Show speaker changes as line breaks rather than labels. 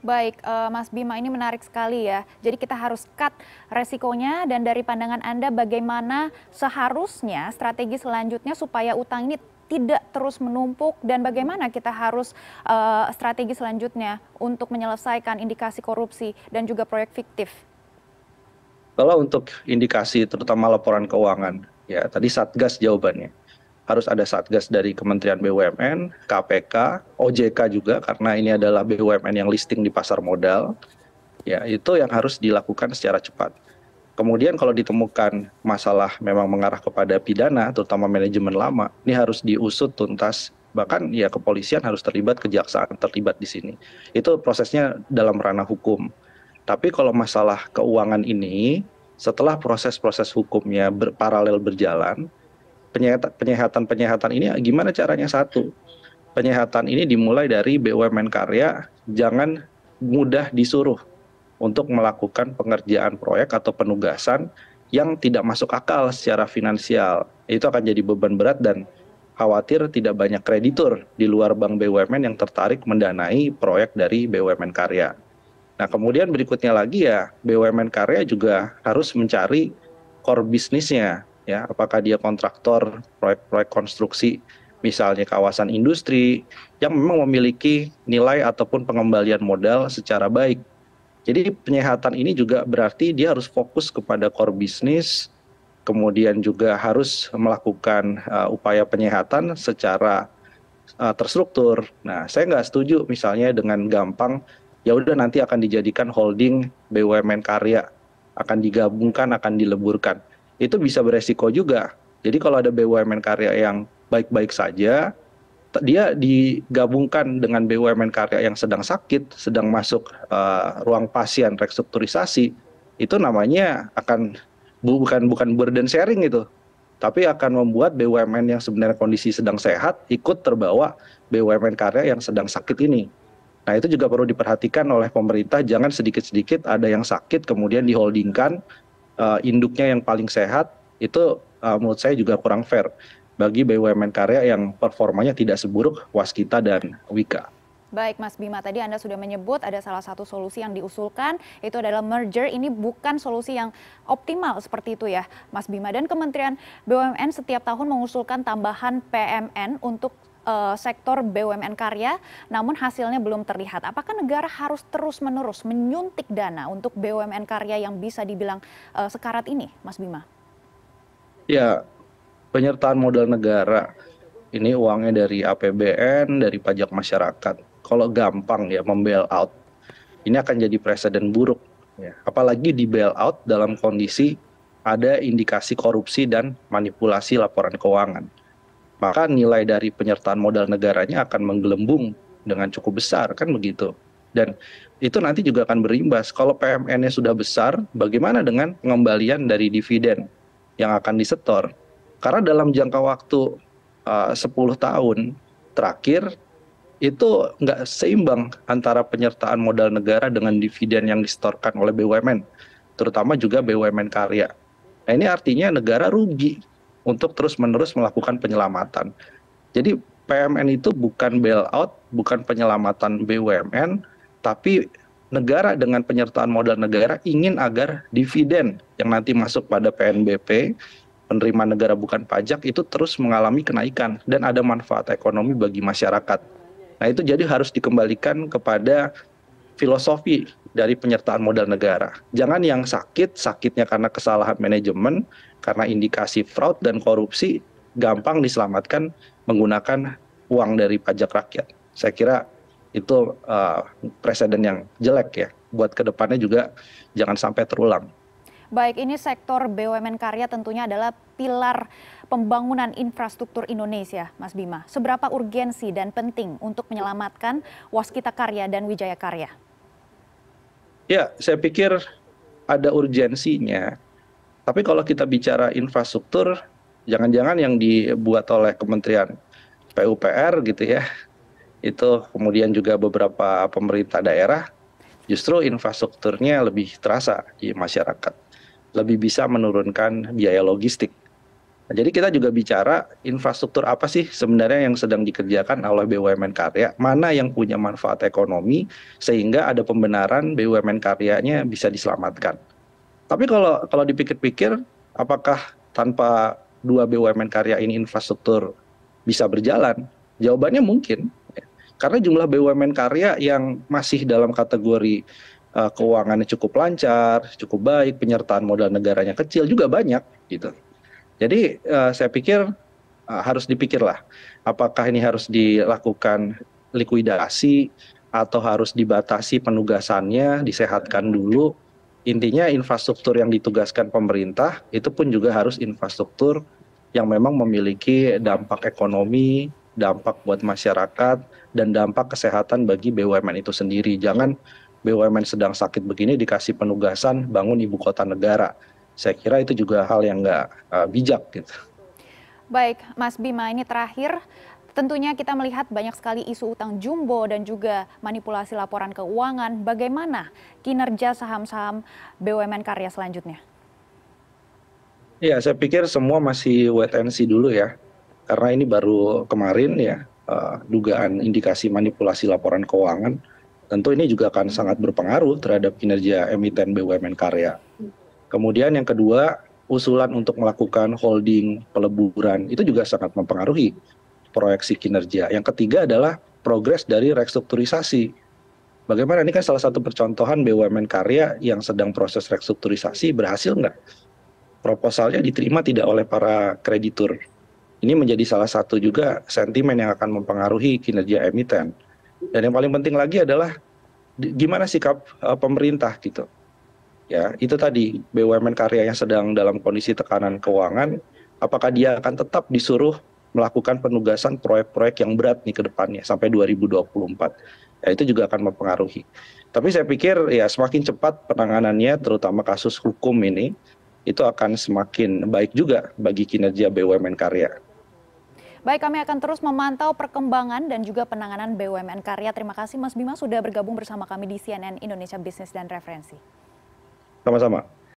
Baik, Mas Bima, ini menarik sekali ya. Jadi kita harus cut resikonya, dan dari pandangan Anda bagaimana seharusnya strategi selanjutnya supaya utang ini tidak terus menumpuk, dan bagaimana kita harus strategi selanjutnya untuk menyelesaikan indikasi korupsi dan juga proyek fiktif.
Kalau untuk indikasi terutama laporan keuangan, ya tadi Satgas jawabannya. Harus ada Satgas dari Kementerian BUMN, KPK, OJK juga karena ini adalah BUMN yang listing di pasar modal. Ya, itu yang harus dilakukan secara cepat. Kemudian kalau ditemukan masalah memang mengarah kepada pidana, terutama manajemen lama, ini harus diusut tuntas. Bahkan ya kepolisian harus terlibat, kejaksaan terlibat di sini. Itu prosesnya dalam ranah hukum. Tapi kalau masalah keuangan ini, setelah proses-proses hukumnya paralel berjalan, penyehatan-penyehatan ini gimana caranya? Satu, penyehatan ini dimulai dari BUMN karya, jangan mudah disuruh untuk melakukan pengerjaan proyek atau penugasan yang tidak masuk akal secara finansial. Itu akan jadi beban berat dan khawatir tidak banyak kreditur di luar bank BUMN yang tertarik mendanai proyek dari BUMN karya. Nah, kemudian berikutnya lagi ya, BUMN karya juga harus mencari core bisnisnya, ya, apakah dia kontraktor proyek-proyek konstruksi, misalnya kawasan industri yang memang memiliki nilai ataupun pengembalian modal secara baik. Jadi penyehatan ini juga berarti dia harus fokus kepada core bisnis, kemudian juga harus melakukan upaya penyehatan secara terstruktur. Nah, saya nggak setuju misalnya dengan gampang, ya udah nanti akan dijadikan holding BUMN karya, akan digabungkan, akan dileburkan. Itu bisa beresiko juga. Jadi kalau ada BUMN karya yang baik-baik saja, dia digabungkan dengan BUMN karya yang sedang sakit, sedang masuk ruang pasien restrukturisasi, itu namanya akan bukan burden sharing itu, tapi akan membuat BUMN yang sebenarnya kondisi sedang sehat ikut terbawa BUMN karya yang sedang sakit ini. Nah, itu juga perlu diperhatikan oleh pemerintah, jangan sedikit-sedikit ada yang sakit kemudian diholdingkan, induknya yang paling sehat, itu menurut saya juga kurang fair bagi BUMN karya yang performanya tidak seburuk Waskita dan Wika.
Baik, Mas Bima, tadi Anda sudah menyebut ada salah satu solusi yang diusulkan, itu adalah merger. Ini bukan solusi yang optimal seperti itu ya, Mas Bima. Dan Kementerian BUMN setiap tahun mengusulkan tambahan PMN untuk sektor BUMN karya, namun hasilnya belum terlihat. Apakah negara harus terus-menerus menyuntik dana untuk BUMN karya yang bisa dibilang sekarat ini, Mas Bima?
Ya, penyertaan modal negara, ini uangnya dari APBN, dari pajak masyarakat. Kalau gampang ya membail out, ini akan jadi presiden buruk. Ya. Apalagi di bail out dalam kondisi ada indikasi korupsi dan manipulasi laporan keuangan. Maka nilai dari penyertaan modal negaranya akan menggelembung dengan cukup besar, kan begitu. Dan itu nanti juga akan berimbas. Kalau PMN-nya sudah besar, bagaimana dengan pengembalian dari dividen yang akan disetor? Karena dalam jangka waktu 10 tahun terakhir, itu nggak seimbang antara penyertaan modal negara dengan dividen yang disetorkan oleh BUMN, terutama juga BUMN karya. Nah, ini artinya negara rugi untuk terus-menerus melakukan penyelamatan. Jadi PMN itu bukan bailout, bukan penyelamatan BUMN, tapi negara dengan penyertaan modal negara ingin agar dividen yang nanti masuk pada PNBP, penerimaan negara bukan pajak, itu terus mengalami kenaikan dan ada manfaat ekonomi bagi masyarakat. Nah, itu jadi harus dikembalikan kepada filosofi dari penyertaan modal negara. Jangan yang sakitnya karena kesalahan manajemen, karena indikasi fraud dan korupsi, gampang diselamatkan menggunakan uang dari pajak rakyat. Saya kira itu presiden yang jelek ya. Buat kedepannya juga jangan sampai terulang.
Baik, ini sektor BUMN karya tentunya adalah pilar pembangunan infrastruktur Indonesia, Mas Bima. Seberapa urgensi dan penting untuk menyelamatkan Waskita Karya dan Wijaya Karya?
Ya, saya pikir ada urgensinya. Tapi kalau kita bicara infrastruktur, jangan-jangan yang dibuat oleh Kementerian PUPR gitu ya, itu kemudian juga beberapa pemerintah daerah, justru infrastrukturnya lebih terasa di masyarakat. Lebih bisa menurunkan biaya logistik. Nah, jadi kita juga bicara infrastruktur apa sih sebenarnya yang sedang dikerjakan oleh BUMN Karya, mana yang punya manfaat ekonomi sehingga ada pembenaran BUMN Karyanya bisa diselamatkan. Tapi kalau dipikir-pikir, apakah tanpa dua BUMN Karya ini infrastruktur bisa berjalan? Jawabannya mungkin, ya. Karena jumlah BUMN Karya yang masih dalam kategori keuangannya cukup lancar, cukup baik, penyertaan modal negaranya kecil juga banyak gitu. Jadi saya pikir harus dipikirlah, apakah ini harus dilakukan likuidasi atau harus dibatasi penugasannya, disehatkan dulu. Intinya infrastruktur yang ditugaskan pemerintah itu pun juga harus infrastruktur yang memang memiliki dampak ekonomi, dampak buat masyarakat, dan dampak kesehatan bagi BUMN itu sendiri. Jangan BUMN sedang sakit begini dikasih penugasan bangun ibu kota negara. Saya kira itu juga hal yang nggak bijak gitu.
Baik, Mas Bima, ini terakhir. Tentunya kita melihat banyak sekali isu utang jumbo dan juga manipulasi laporan keuangan. Bagaimana kinerja saham-saham BUMN Karya selanjutnya?
Ya, saya pikir semua masih wait and see dulu ya. Karena ini baru kemarin ya, dugaan indikasi manipulasi laporan keuangan. Tentu ini juga akan sangat berpengaruh terhadap kinerja emiten BUMN Karya. Kemudian yang kedua, usulan untuk melakukan holding peleburan itu juga sangat mempengaruhi proyeksi kinerja. Yang ketiga adalah progres dari restrukturisasi. Bagaimana ini kan salah satu percontohan BUMN Karya yang sedang proses restrukturisasi, berhasil nggak? Proposalnya diterima tidak oleh para kreditur. Ini menjadi salah satu juga sentimen yang akan mempengaruhi kinerja emiten. Dan yang paling penting lagi adalah gimana sikap pemerintah gitu. Ya, itu tadi BUMN Karya yang sedang dalam kondisi tekanan keuangan, apakah dia akan tetap disuruh melakukan penugasan proyek-proyek yang berat nih ke depannya sampai 2024. Ya, itu juga akan mempengaruhi. Tapi saya pikir ya semakin cepat penanganannya, terutama kasus hukum ini, itu akan semakin baik juga bagi kinerja BUMN Karya.
Baik, kami akan terus memantau perkembangan dan juga penanganan BUMN Karya. Terima kasih Mas Bima sudah bergabung bersama kami di CNN Indonesia Bisnis dan Referensi.
Sama-sama.